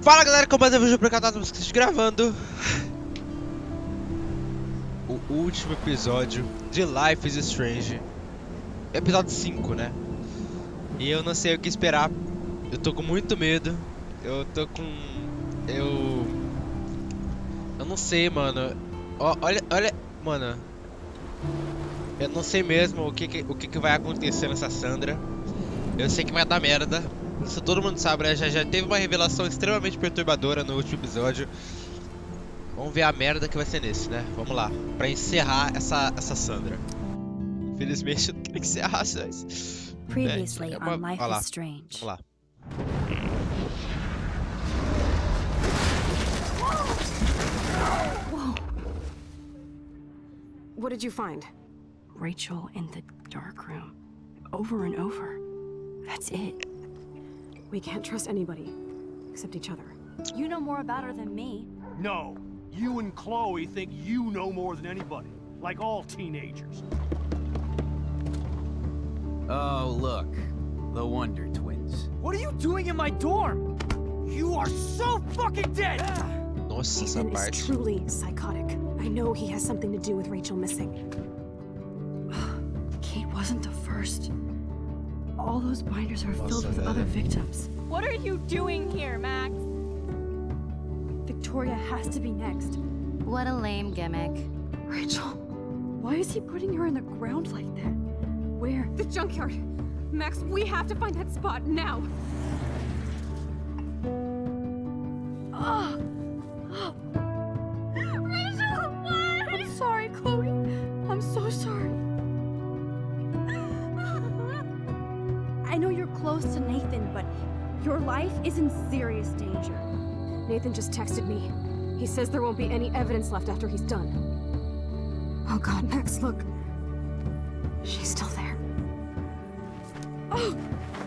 Fala galera, como é o vídeo pra cá, estamos gravando o último episódio de Life is Strange, episódio 5, né? E eu não sei o que esperar, eu tô com muito medo, eu tô com... Eu não sei, mano. Olha, mano, eu não sei mesmo o que vai acontecer nessa Sandra. Eu sei que vai dar merda. Isso todo mundo sabe, né? Já teve uma revelação extremamente perturbadora no último episódio. Vamos ver a merda que vai ser nesse, né? Vamos lá. Pra encerrar essa Sandra. Infelizmente eu não queria que encerrasse, mas... Previously on Life Olha lá. is Strange. Vamos lá. Whoa. What did you find? Rachel in the dark room. Over and over. That's it. We can't trust anybody except each other. You know more about her than me. No. You and Chloe think you know more than anybody. Like all teenagers. Oh, look. The Wonder Twins. What are you doing in my dorm? You are so fucking dead! Nossa, essa Nathan is parte. truly psychotic. I know he has something to do with Rachel missing. Kate wasn't the first. All those binders are filled Nossa, with velho. other victims. What are you doing here, Max? Victoria has to be next. What a lame gimmick. Rachel, why is he putting her in the ground like that? Where? The junkyard! Max, we have to find that spot now! Oh. Rachel, what? I'm sorry, Chloe. I'm so sorry. I know you're close to Nathan, but your life is in serious danger. Nathan just texted me. He says there won't be any evidence left after he's done. Oh god, Max, look. She's still there. Oh,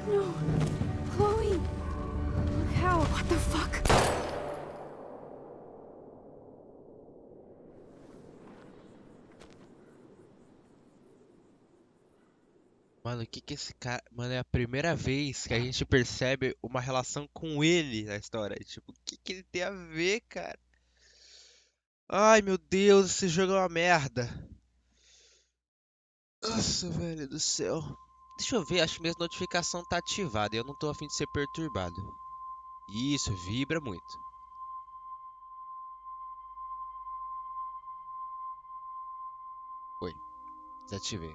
no. Chloe. Look how. What the fuck? Mano, o que esse cara... Mano, é a primeira vez que a gente percebe uma relação com ele na história. Tipo, o que ele tem a ver, cara? Ai, meu Deus, esse jogo é uma merda. Nossa, velho do céu. Deixa eu ver, acho que minha notificação tá ativada e eu não tô a fim de ser perturbado. Isso, vibra muito. Oi, desativei.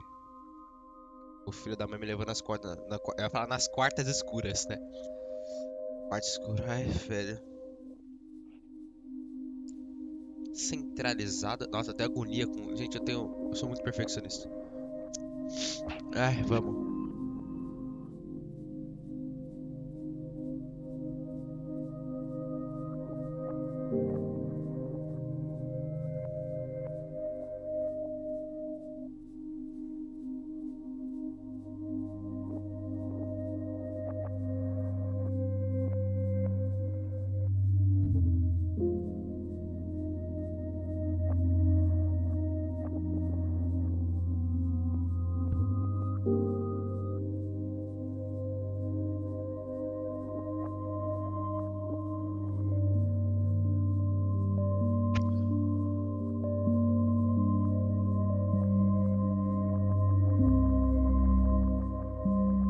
O filho da mãe me levou nas quartas. Eu ia falar nas quartas escuras, né? Quarta escura, ai, velho. Centralizada. Nossa, até agonia com. Gente, eu sou muito perfeccionista. Ai, vamos.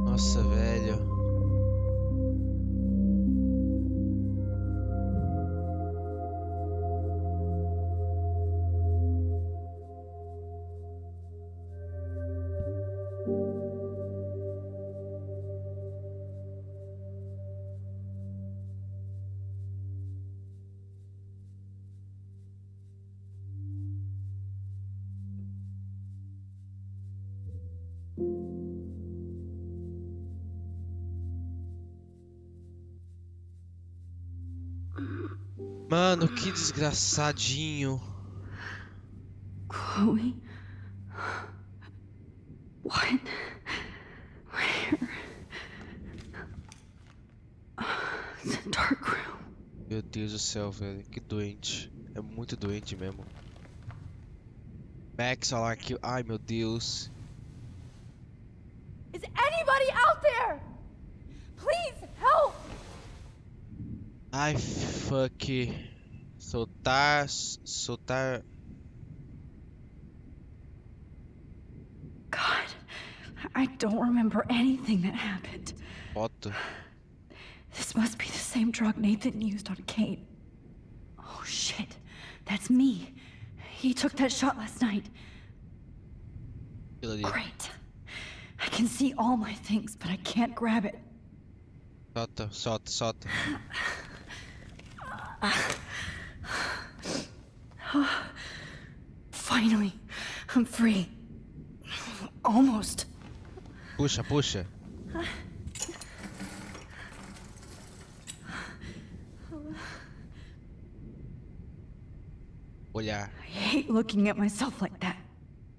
Nossa, velho. Mano, que desgraçadinho. Chloe? What? Where? The dark room. Meu Deus do céu, velho. Que doente. É muito doente mesmo. Max, olha lá aqui. Ai, meu Deus. Is anybody out there? Please help! Ai, fuck. Soltar. God, I don't remember anything that happened. Foto. This must be the same drug Nathan used on Kate. Oh shit, that's me. He took that shot last night. Aquilo ali. Great. I can see all my things, but I can't grab it. Solta. Finally, I'm free. Almost. Puxa. Olhar. I hate looking at myself like that.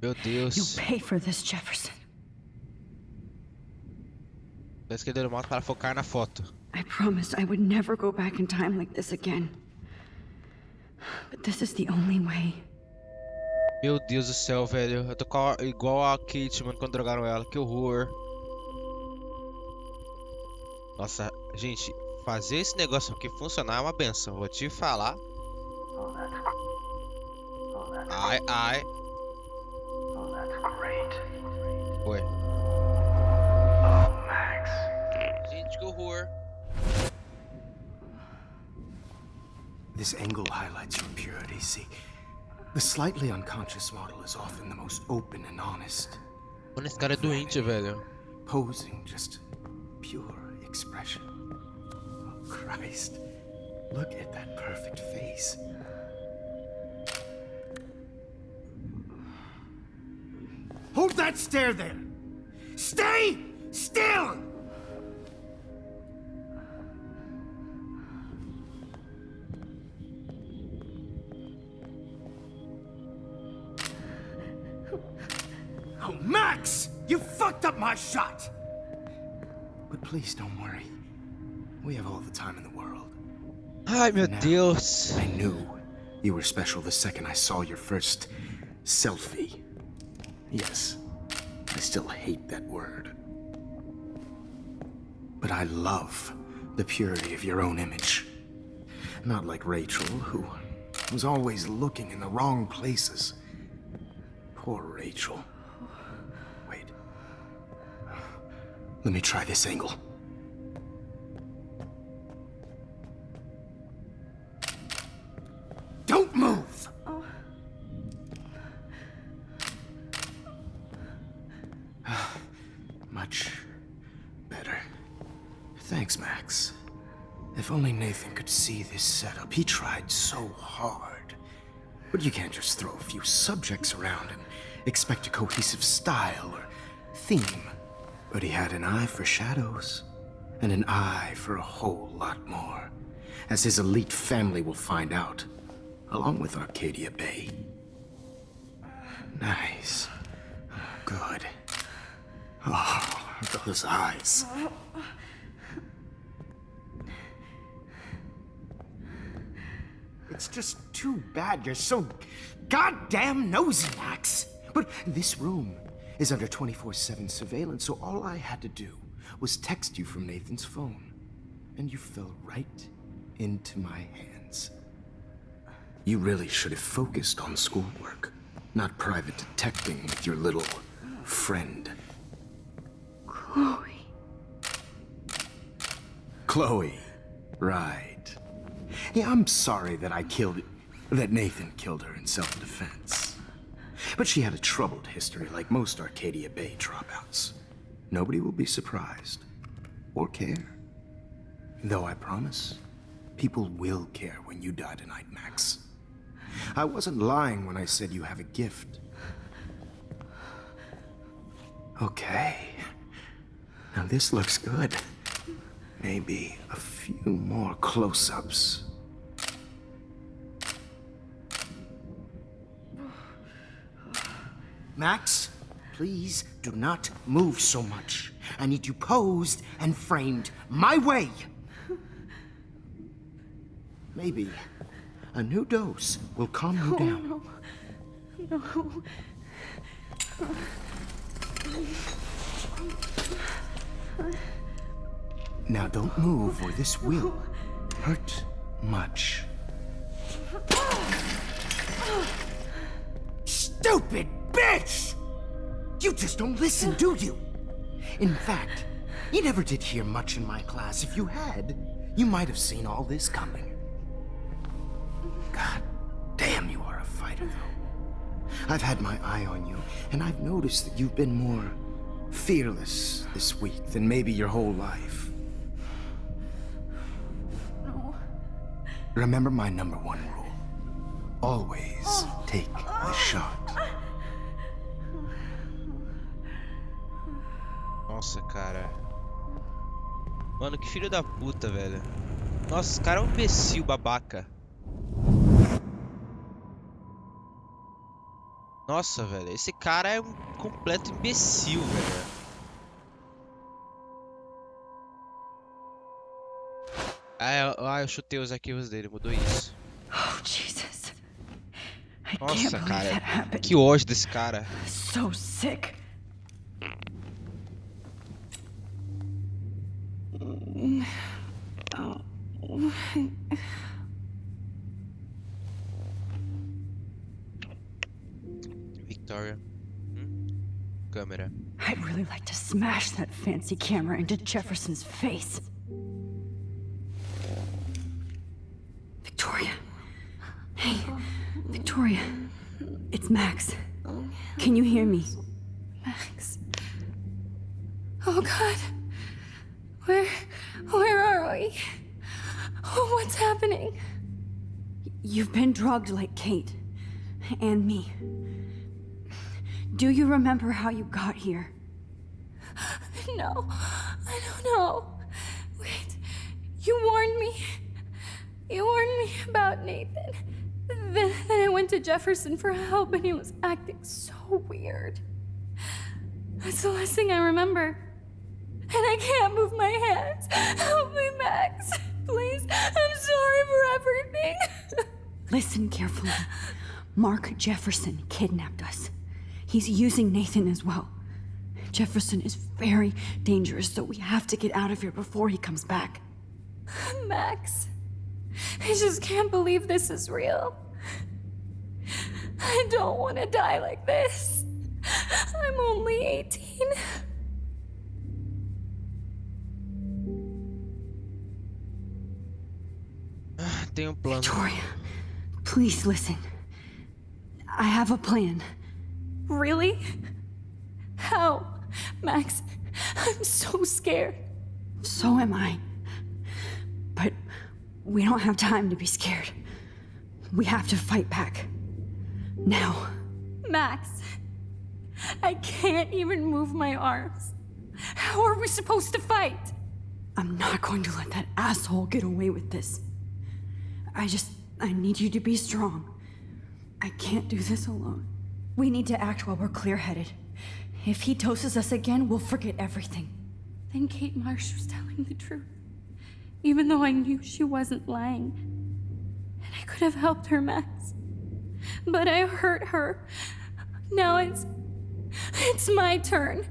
Meu You'll Deus. pay for this, Jefferson. Tô esquecendo o mouse para focar na foto. I promised I would never go back in time like this again. But this is the only way. Meu Deus do céu, velho. Eu tô igual a Kate, mano, quando drogaram ela. Que horror. Nossa, gente, fazer esse negócio aqui funcionar é uma benção. Vou te falar. Ai. Oh, that's great. Foi. Oh, Max. Gente, que horror. This angle highlights your purity, see? The slightly unconscious model is often the most open and honest. Mano, esse cara é doente, velho. Posing just pure expression. Oh, Christ. Look at that perfect face. Hold that stare there! Stay still! Oh, Max! You fucked up my shot! But please don't worry. We have all the time in the world. Ai, meu Now, Deus. I knew you were special the second I saw your first selfie. Yes, I still hate that word. But I love the purity of your own image. Not like Rachel, who was always looking in the wrong places. Poor Rachel. Wait. Let me try this angle. Don't move! Much better. Thanks, Max. If only Nathan could see this setup. He tried so hard. But you can't just throw a few subjects around and expect a cohesive style or theme. But he had an eye for shadows, and an eye for a whole lot more, as his elite family will find out, along with Arcadia Bay. Nice. Good. Oh, those eyes. It's just too bad you're so goddamn nosy, Max. But this room is under 24/7 surveillance, so all I had to do was text you from Nathan's phone. And you fell right into my hands. You really should have focused on schoolwork, not private detecting with your little friend. Chloe. Chloe. Right. Yeah, I'm sorry that that Nathan killed her in self-defense. But she had a troubled history like most Arcadia Bay dropouts. Nobody will be surprised. Or care. Though I promise, people will care when you die tonight, Max. I wasn't lying when I said you have a gift. Okay. Now this looks good. Maybe a few more close-ups. Max, please do not move so much. I need you posed and framed my way. Maybe a new dose will calm you down. No. Now don't move or this will hurt much. Stupid bitch! You just don't listen, do you? In fact, you never did hear much in my class. If you had, you might have seen all this coming. God damn, you are a fighter, though. I've had my eye on you, and I've noticed that you've been more fearless this week than maybe your whole life. No. Remember my number one rule. Always take the shot. Nossa, cara. Mano, que filho da puta, velho. Nossa, esse cara é um imbecil, babaca. Nossa, velho. Esse cara é um completo imbecil, velho. Eu chutei os arquivos dele, mudou isso. Oh, Jesus. I can't Nossa, believe cara. that happened. Que ódio desse cara. So sick. Victoria. Câmera. I'd really like to smash that fancy camera into Jefferson's face. Victoria. Hey, Victoria. It's Max. Can you hear me? Max. Oh God. Where are we? Oh, what's happening? You've been drugged like Kate. And me. Do you remember how you got here? No, I don't know. Wait, you warned me. You warned me about Nathan. Then I went to Jefferson for help and he was acting so weird. That's the last thing I remember. And I can't move my hands. Help me, Max. Please, I'm sorry for everything. Listen carefully. Mark Jefferson kidnapped us. He's using Nathan as well. Jefferson is very dangerous, so we have to get out of here before he comes back. Max, I just can't believe this is real. I don't want to die like this. I'm only 18. Tem um plano. Victoria, please listen. I have a plan. Really? How? Max, I'm so scared. So am I. But we don't have time to be scared. We have to fight back. Now. Max, I can't even move my arms. How are we supposed to fight? I'm not going to let that asshole get away with this. I need you to be strong. I can't do this alone. We need to act while we're clear-headed. If he doses us again, we'll forget everything. Then Kate Marsh was telling the truth. Even though I knew she wasn't lying. And I could have helped her, Max. But I hurt her. Now it's my turn.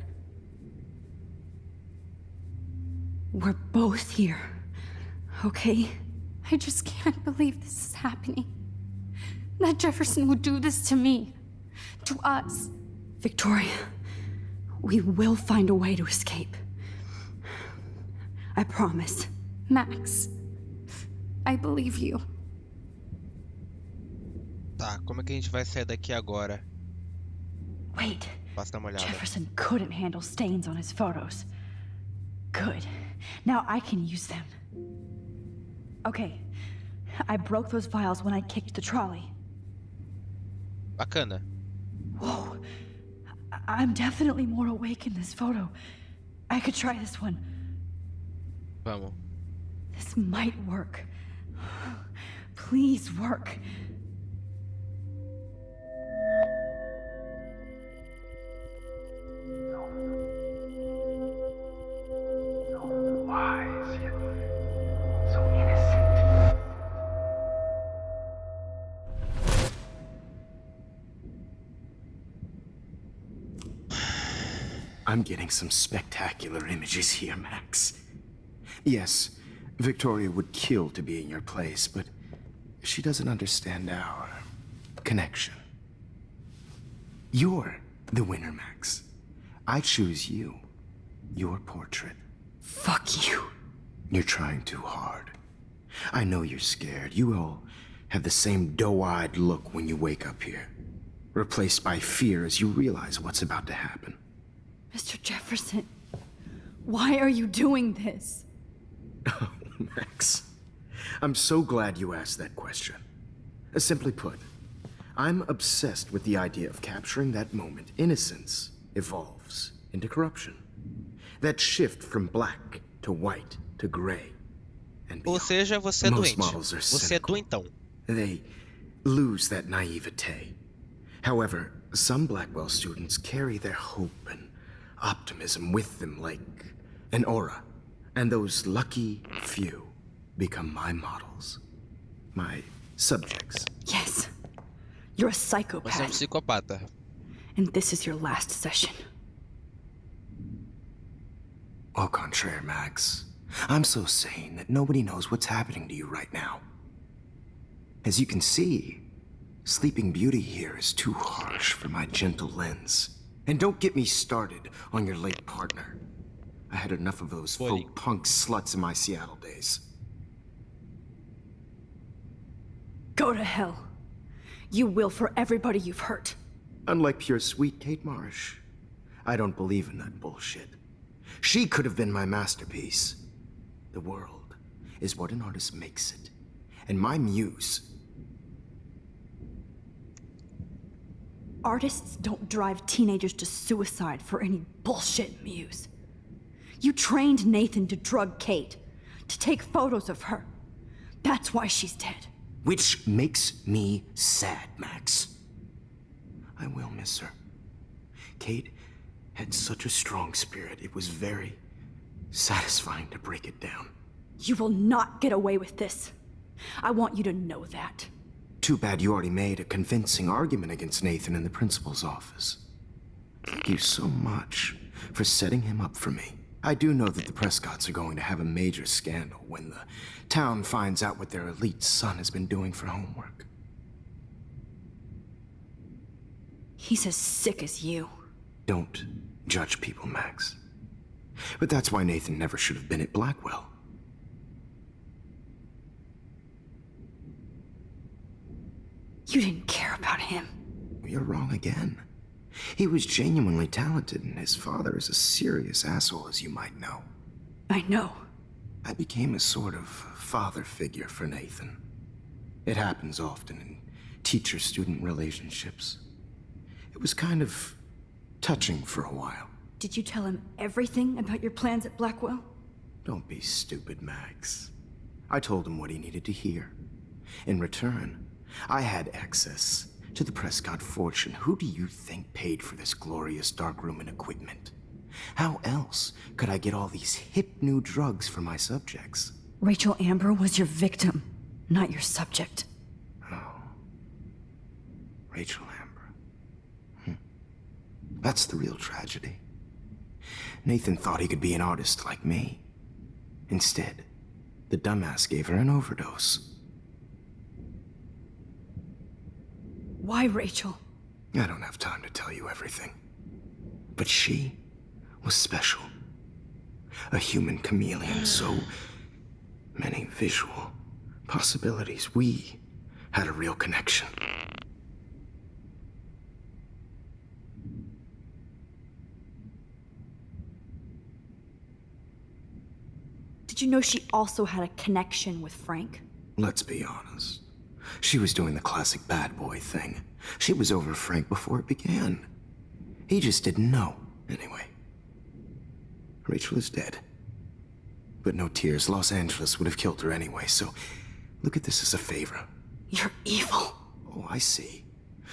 We're both here, okay? I just can't believe this is happening. That Jefferson would do this to me. To us. Victoria, we will find a way to escape. I promise. Max, I believe you. Tá, como é que a gente vai sair daqui agora? Wait. Basta dar uma olhada. Jefferson couldn't handle stains on his photos. Good. Now I can use them. Okay. I broke those files when I kicked the trolley. Bacana. Whoa. I'm definitely more awake in this photo. I could try this one. Vamos. This might work. Please work. So wise yet so innocent. I'm getting some spectacular images here, Max. Yes, Victoria would kill to be in your place, but she doesn't understand our connection. You're the winner, Max. I choose you. Your portrait. Fuck you. You're trying too hard. I know you're scared. You all have the same doe-eyed look when you wake up here. Replaced by fear as you realize what's about to happen. Mr. Jefferson, why are you doing this? Oh, Max. I'm so glad you asked that question. Simply put, I'm obsessed with the idea of capturing that moment innocence evolves into corruption. That shift from black to white to gray and Ou beyond. seja, você é Most doente. models are Você é cynical. doentão. They lose that naivete. However, some Blackwell students carry their hope and optimism with them like an aura. And those lucky few become my models. My subjects. Yes. You're a Você é psychopath. psicopata. And this is your last session. Au contraire, Max. I'm so sane that nobody knows what's happening to you right now. As you can see, Sleeping Beauty here is too harsh for my gentle lens. And don't get me started on your late partner. I had enough of those Bully. folk punk sluts in my Seattle days. Go to hell. You will for everybody you've hurt. Unlike pure sweet Kate Marsh, I don't believe in that bullshit. She could have been my masterpiece. The world is what an artist makes it. And my muse... Artists don't drive teenagers to suicide for any bullshit muse. You trained Nathan to drug Kate, to take photos of her. That's why she's dead. Which makes me sad, Max. I will miss her. Kate had such a strong spirit, it was very satisfying to break it down. You will not get away with this. I want you to know that. Too bad you already made a convincing argument against Nathan in the principal's office. Thank you so much for setting him up for me. I do know that the Prescotts are going to have a major scandal when the town finds out what their elite son has been doing for homework. He's as sick as you. Don't judge people, Max. But that's why Nathan never should have been at Blackwell. You didn't care about him. You're wrong again. He was genuinely talented, and his father is a serious asshole, as you might know. I know. I became a sort of father figure for Nathan. It happens often in teacher-student relationships. It was kind of touching for a while. Did you tell him everything about your plans at Blackwell? Don't be stupid, Max. I told him what he needed to hear. In return, I had access to the Prescott fortune. Who do you think paid for this glorious darkroom and equipment? How else could I get all these hip new drugs for my subjects? Rachel Amber was your victim, not your subject. Oh. Rachel Amber. That's the real tragedy. Nathan thought he could be an artist like me. Instead, the dumbass gave her an overdose. Why Rachel? I don't have time to tell you everything. But she was special. A human chameleon, so many visual possibilities. We had a real connection. Did you know she also had a connection with Frank? Let's be honest. She was doing the classic bad boy thing. She was over Frank before it began. He just didn't know. Anyway, Rachel is dead. But no tears. Los Angeles would have killed her anyway, so look at this as a favor. You're evil. Oh, I see.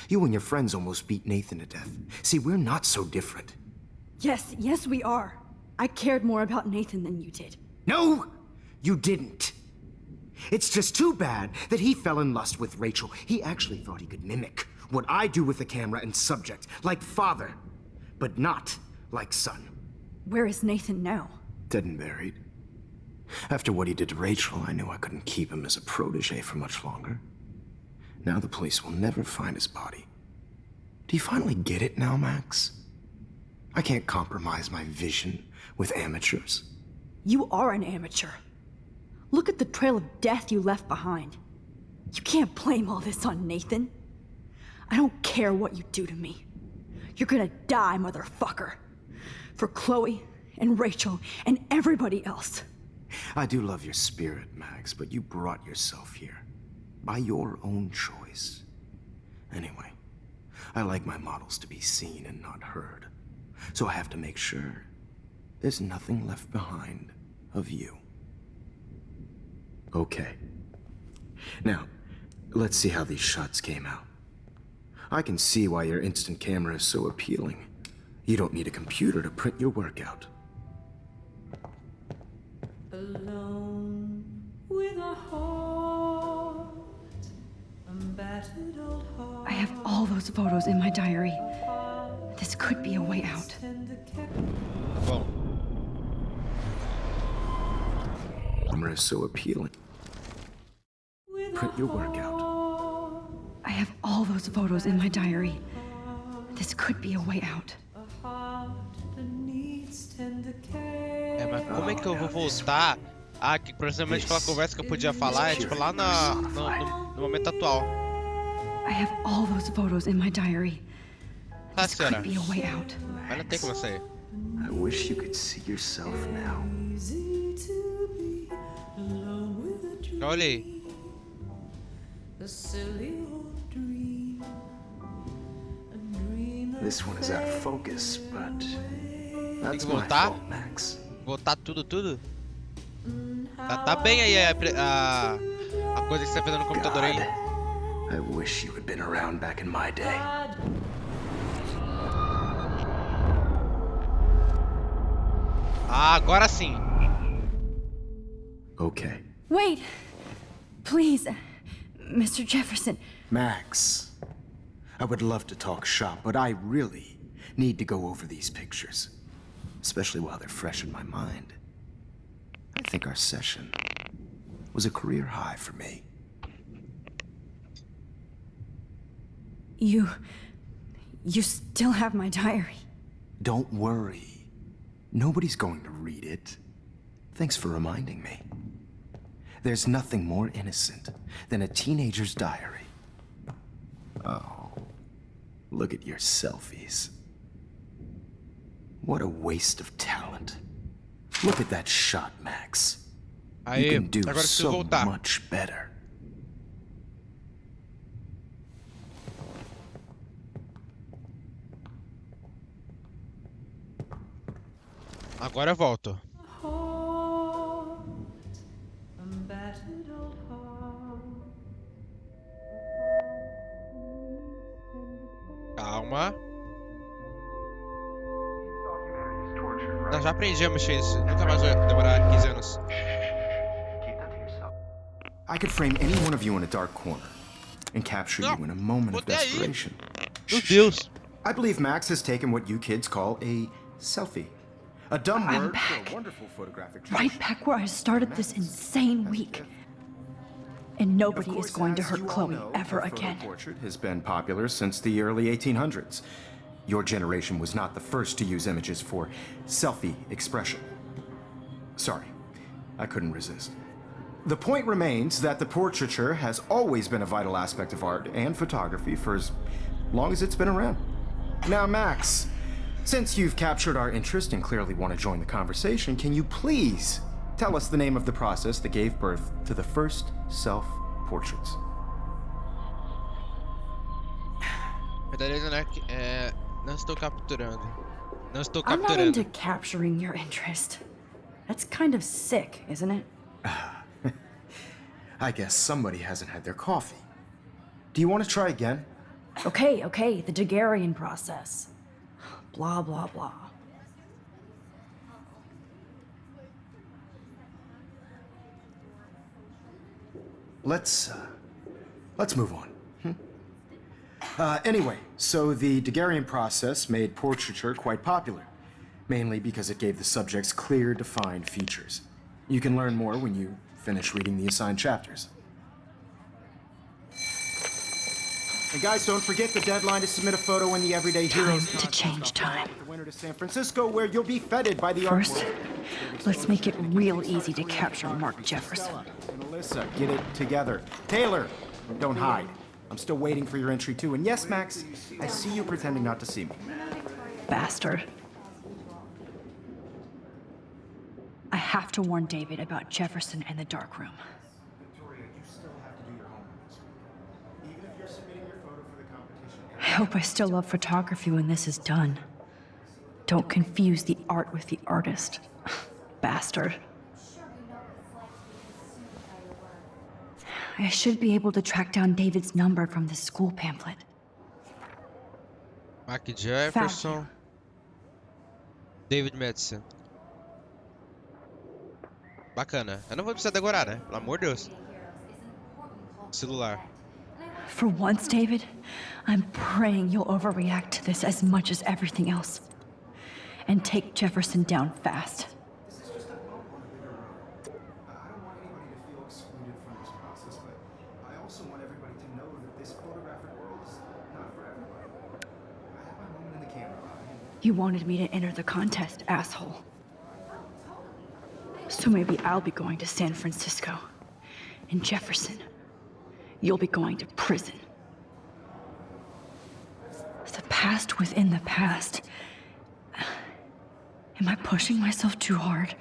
You and your friends almost beat Nathan to death. See, we're not so different. Yes, we are. I cared more about Nathan than you did. No, you didn't. It's just too bad that he fell in lust with Rachel. He actually thought he could mimic what I do with the camera and subject, like father, but not like son. Where is Nathan now? Dead and buried. After what he did to Rachel, I knew I couldn't keep him as a protege for much longer. Now the police will never find his body. Do you finally get it now, Max? I can't compromise my vision with amateurs. You are an amateur. Look at the trail of death you left behind. You can't blame all this on Nathan. I don't care what you do to me. You're gonna die, motherfucker. For Chloe and Rachel and everybody else. I do love your spirit, Max, but you brought yourself here. By your own choice. Anyway, I like my models to be seen and not heard. So I have to make sure there's nothing left behind of you. Okay. Now, let's see how these shots came out. I can see why your instant camera is so appealing. You don't need a computer to print your work out. Alone with a heart, a battered old heart. I have all those photos in my diary. This could be a way out. Bom, Camera is so appealing. Print your work out. I have all those photos in my diary. This could be a way out. mas como é que eu vou voltar? Ah, que provavelmente aquela conversa que eu podia falar é tipo lá no momento atual. I have all those photos in my diary. Tá, This senhora. could be a way out. Mas não tem como sair. I wish you could see yourself now. Olha aí. This one is out of focus, but that's que my voltar? fault, Max. Voltar tudo? Tá bem aí a coisa que você tá fazendo no computador aí. I wish you had been around back in my day. Ah, agora sim. Okay. Wait! Please, Mr. Jefferson. Max, I would love to talk shop, but I really need to go over these pictures. Especially while they're fresh in my mind. I think our session was a career high for me. You still have my diary. Don't worry. Nobody's going to read it. Thanks for reminding me. There's nothing more innocent than a teenager's diary. Oh, look at your selfies. What a waste of talent. Look at that shot, Max. Aí, You can do agora preciso so voltar. much better. Agora eu volto. Calma. Não, já aprendi a mexer isso. Nunca mais vai demorar 15 anos. I could frame any one of you in a dark corner and capture you in a moment of botei aí. desperation. Meu Deus. I believe Max has taken what you kids call a selfie. A dumb I'm word back. for a wonderful photographic Right tradition. back where I started this insane week. And nobody Of is course, going to as hurt you all Chloe know, ever the photo again. portrait has been popular since the early 1800s. Your generation was not the first to use images for selfie expression. Sorry, I couldn't resist. The point remains that the portraiture has always been a vital aspect of art and photography for as long as it's been around. Now, Max, since you've captured our interest and clearly want to join the conversation, can you please tell us the name of the process that gave birth to the first self-portraits? Beleza, né? Não estou capturando. Não estou I'm not capturando. into capturing your interest. That's kind of sick, isn't it? I guess somebody hasn't had their coffee. Do you want to try again? Okay, the Daguerrean process. Blah, blah, blah. Let's move on. Anyway, so the Daguerrean process made portraiture quite popular, mainly because it gave the subjects clear, defined features. You can learn more when you finish reading the assigned chapters. And guys, don't forget the deadline to submit a photo in the Everyday Heroes Time to change time. The winter to San Francisco, where you'll be feted by the art First, world. let's make it real easy to capture Mark Jefferson. And Alyssa, get it together. Taylor, don't hide. I'm still waiting for your entry too. And yes, Max, I see you pretending not to see me. Bastard. I have to warn David about Jefferson and the dark room. Victoria, you still have to do your homework this week. Even if you're submitting your photo for the competition. I hope I still love photography when this is done. Don't confuse the art with the artist. Bastard. I should be able to track down David's number from the school pamphlet. Mark Jefferson. David Madison. Bacana. Eu não vou precisar decorar, né? Pelo amor de Deus. Celular. For once, David, I'm praying you'll overreact to this as much as everything else. And take Jefferson down fast. This is just a bump on a bigger road. I don't want anybody to feel excluded from this process, but I also want everybody to know that this photographic world is not for everybody. I have my moment in the camera. You wanted me to enter the contest, asshole. So maybe I'll be going to San Francisco. And Jefferson, you'll be going to prison. The past within the past. Am I pushing myself too hard?